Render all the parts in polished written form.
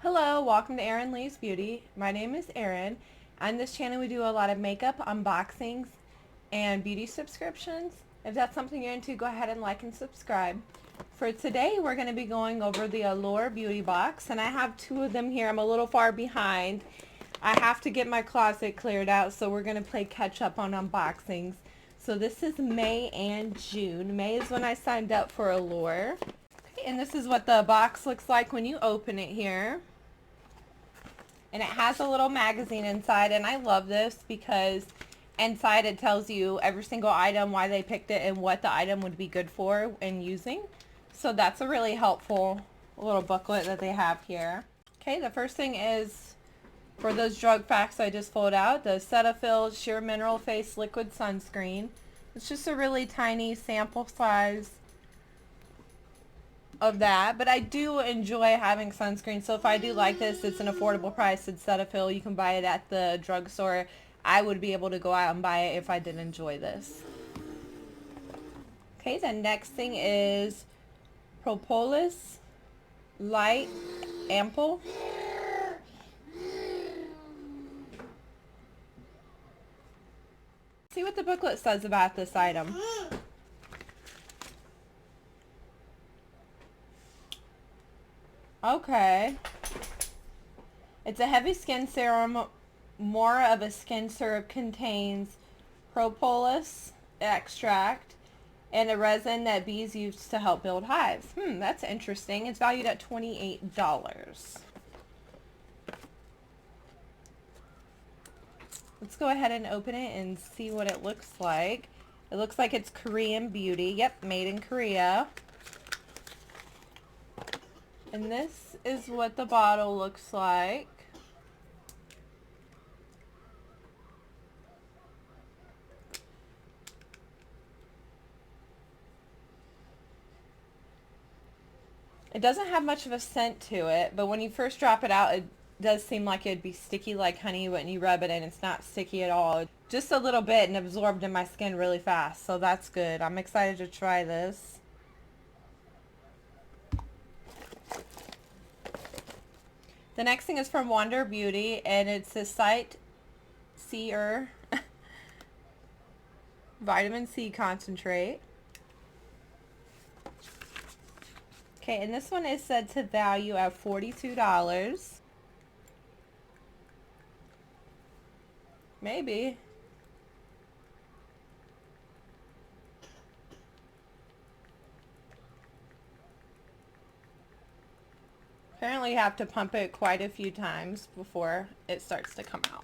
Hello, welcome to Erin Lee's Beauty. My name is Erin. On this channel we do a lot of makeup unboxings and beauty subscriptions. If that's something you're into, go ahead and like and subscribe. For today we're going to be going over the Allure beauty box, and I have two of them here. I'm a little far behind. I have to get my closet cleared out, so we're going to play catch up on unboxings. So this is May and June. May is when I signed up for Allure. And this is what the box looks like when you open it here. And it has a little magazine inside, and I love this because inside it tells you every single item, why they picked it, and what the item would be good for and using. So that's a really helpful little booklet that they have here. Okay, the first thing is for those drug facts I just pulled out, the Cetaphil Sheer Mineral Face Liquid Sunscreen. It's just a really tiny sample size of that, but I do enjoy having sunscreen, so if I do like this, it's an affordable price. It's Cetaphil. You can buy it at the drugstore. I would be able to go out and buy it if I did enjoy this. Okay, the next thing is Propolis Light Ampoule. See what the booklet says about this item. Okay. It's a heavy skin serum. More of a skin syrup, contains propolis extract and a resin that bees use to help build hives. That's interesting. It's valued at $28. Let's go ahead and open it and see what it looks like. It looks like it's Korean beauty. Yep, made in Korea. And this is what the bottle looks like. It doesn't have much of a scent to it, but when you first drop it out, it does seem like it'd be sticky like honey. When you rub it in, it's not sticky at all. Just a little bit and absorbed in my skin really fast, so that's good. I'm excited to try this. The next thing is from Wonder Beauty, and it's the Sight Seer Vitamin C Concentrate. Okay, and this one is said to value at $42. Maybe. Apparently you have to pump it quite a few times before it starts to come out.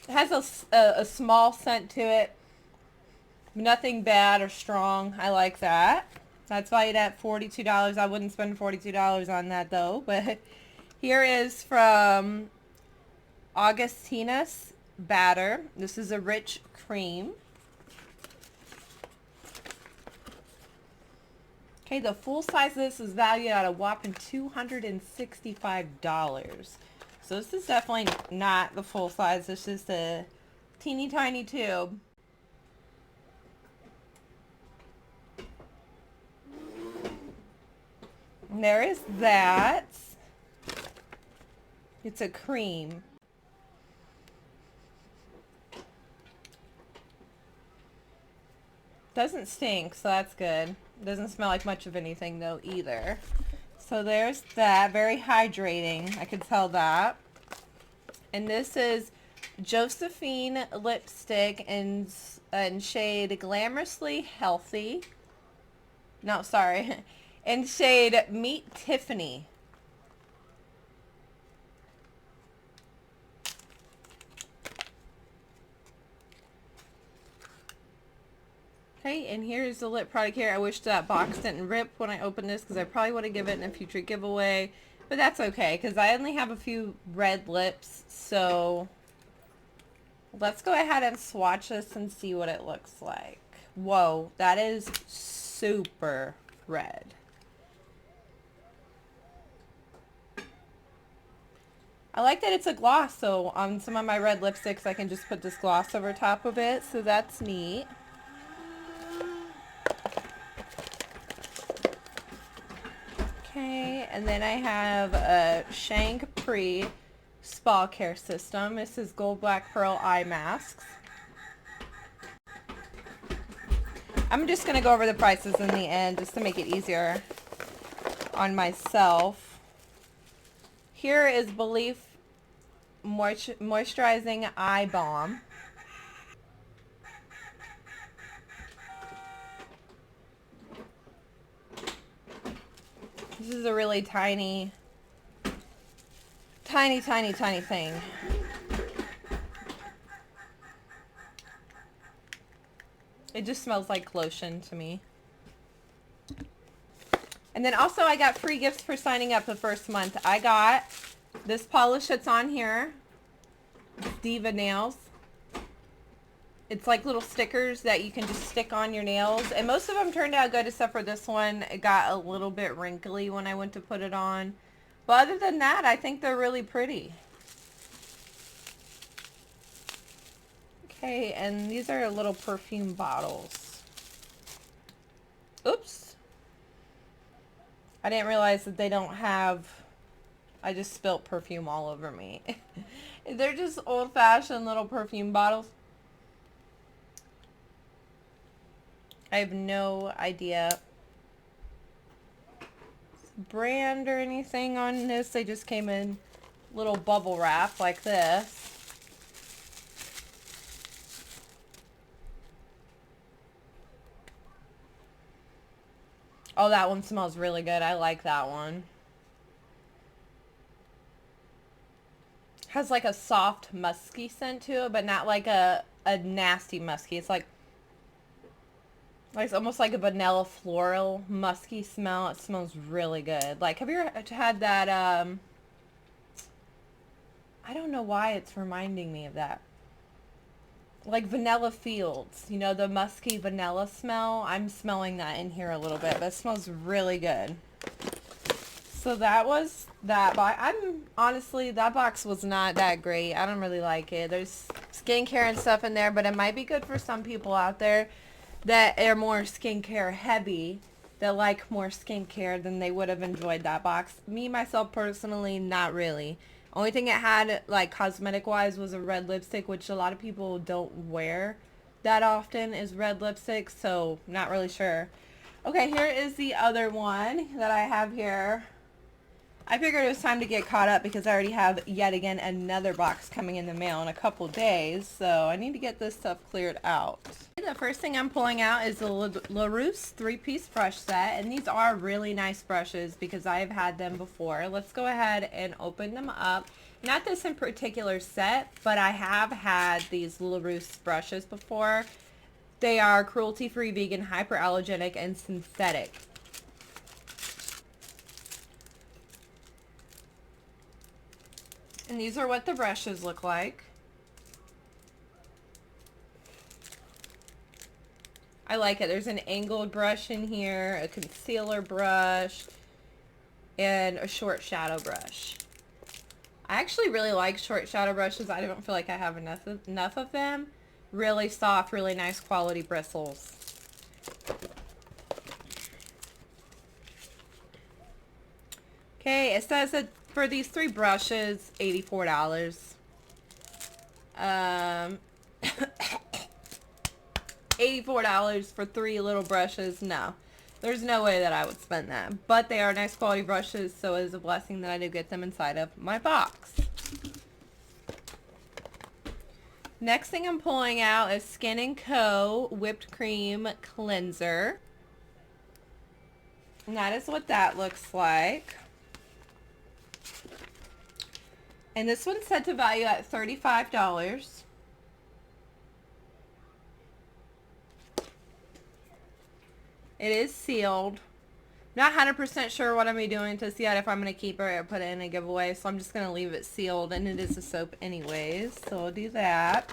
It has a small scent to it. Nothing bad or strong. I like that. That's valued at $42. I wouldn't spend $42 on that though. But here is from Augustinus Batter. This is a rich cream. Okay, the full size of this is valued at a whopping $265. So this is definitely not the full size. This is the teeny tiny tube. And there is that. It's a cream. Doesn't stink, so that's good. Doesn't smell like much of anything though either. So there's that. Very hydrating. I could tell that. And this is Josephine lipstick in shade Glamorously Healthy. No, sorry. In shade Meet Tiffany. Okay, and here's the lip product here. I wish that box didn't rip when I opened this, because I probably would have given it in a future giveaway. But that's okay, because I only have a few red lips. So let's go ahead and swatch this and see what it looks like. Whoa, that is super red. I like that it's a gloss, so on some of my red lipsticks I can just put this gloss over top of it, so that's neat. Okay, and then I have a Shank Pre Spa Care System. This is Gold Black Pearl Eye Masks. I'm just going to go over the prices in the end just to make it easier on myself. Here is Belief Moisturizing Eye Balm. This is a really tiny thing. It just smells like lotion to me. And then also I got free gifts for signing up the first month. I got this polish that's on here, Diva Nails. It's like little stickers that you can just stick on your nails. And most of them turned out good except for this one. It got a little bit wrinkly when I went to put it on. But other than that, I think they're really pretty. Okay, and these are little perfume bottles. Oops. I didn't realize that they don't have... I just spilt perfume all over me. They're just old-fashioned little perfume bottles. I have no idea brand or anything on this. They just came in little bubble wrap like this. Oh, that one smells really good. I like that one. Has like a soft musky scent to it, but not like a nasty musky. It's like almost like a vanilla floral musky smell. It smells really good. Like, have you ever had that, I don't know why it's reminding me of that. Like Vanilla Fields, you know, the musky vanilla smell. I'm smelling that in here a little bit, but it smells really good. So that was that box. Honestly, that box was not that great. I don't really like it. There's skincare and stuff in there, but it might be good for some people out there that are more skincare heavy, that like more skincare, then they would have enjoyed that box. Me, myself, personally, not really. Only thing it had, like, cosmetic-wise was a red lipstick, which a lot of people don't wear that often, is red lipstick, so not really sure. Okay, here is the other one that I have here. I figured it was time to get caught up because I already have yet again another box coming in the mail in a couple days, so I need to get this stuff cleared out. The first thing I'm pulling out is the LaRousse 3-piece brush set, and these are really nice brushes because I've had them before. Let's go ahead and open them up. Not this in particular set, but I have had these LaRousse brushes before. They are cruelty-free, vegan, hyperallergenic, and synthetic. And these are what the brushes look like. I like it. There's an angled brush in here, a concealer brush, and a short shadow brush. I actually really like short shadow brushes. I don't feel like I have enough of them. Really soft, really nice quality bristles. Okay, it says that for these 3 brushes, $84. $84 for 3 little brushes. No, there's no way that I would spend that. But they are nice quality brushes, so it is a blessing that I do get them inside of my box. Next thing I'm pulling out is Skin & Co. Whipped Cream Cleanser. And that is what that looks like. And this one's set to value at $35. It is sealed. Not 100% sure what I'm going to be doing to see if I'm going to keep it or put it in a giveaway. So I'm just going to leave it sealed. And it is a soap anyways. So I'll do that.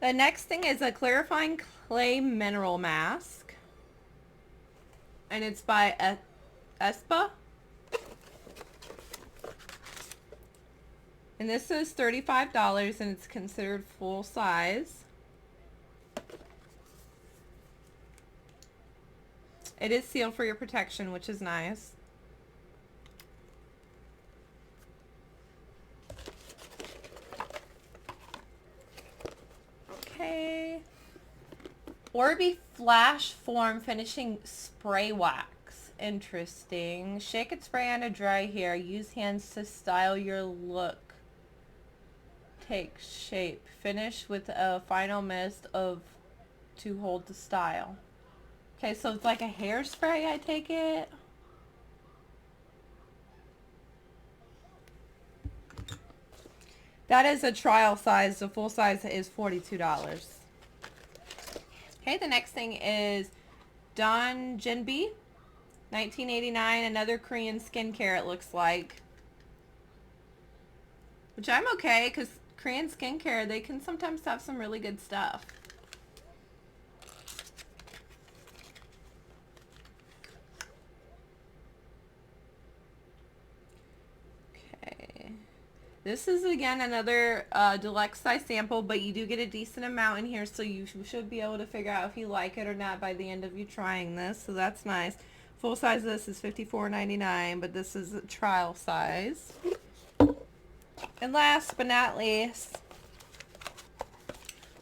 The next thing is a clarifying clay mineral mask. And it's by Espa. And this is $35 and it's considered full size. It is sealed for your protection, which is nice. Barbie Flash Form Finishing Spray Wax. Interesting. Shake and spray on a dry hair. Use hands to style your look. Take shape. Finish with a final mist of to hold the style. Okay, so it's like a hairspray, I take it. That is a trial size. The full size is $42. Okay, the next thing is Don Jinbi, 1989. Another Korean skincare, it looks like. Which I'm okay, because Korean skincare, they can sometimes have some really good stuff. Okay. This is, again, another deluxe size sample, but you do get a decent amount in here, so you should be able to figure out if you like it or not by the end of you trying this, so that's nice. Full size of this is $54.99, but this is a trial size. And last but not least,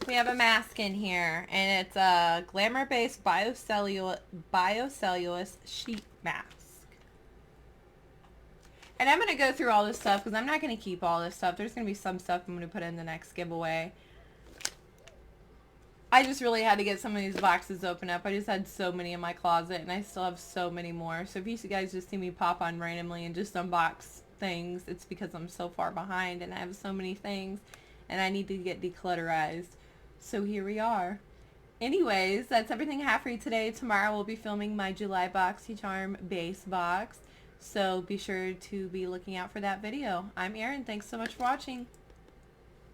we have a mask in here, and it's a glamour-based biocellulose sheet mask. And I'm going to go through all this stuff because I'm not going to keep all this stuff. There's going to be some stuff I'm going to put in the next giveaway. I just really had to get some of these boxes open up. I just had so many in my closet, and I still have so many more. So if you guys just see me pop on randomly and just unbox things, it's because I'm so far behind and I have so many things and I need to get declutterized. So here we are. Anyways, that's everything I have for you today. Tomorrow we'll be filming my July BoxyCharm base box. So be sure to be looking out for that video. I'm Erin. Thanks so much for watching.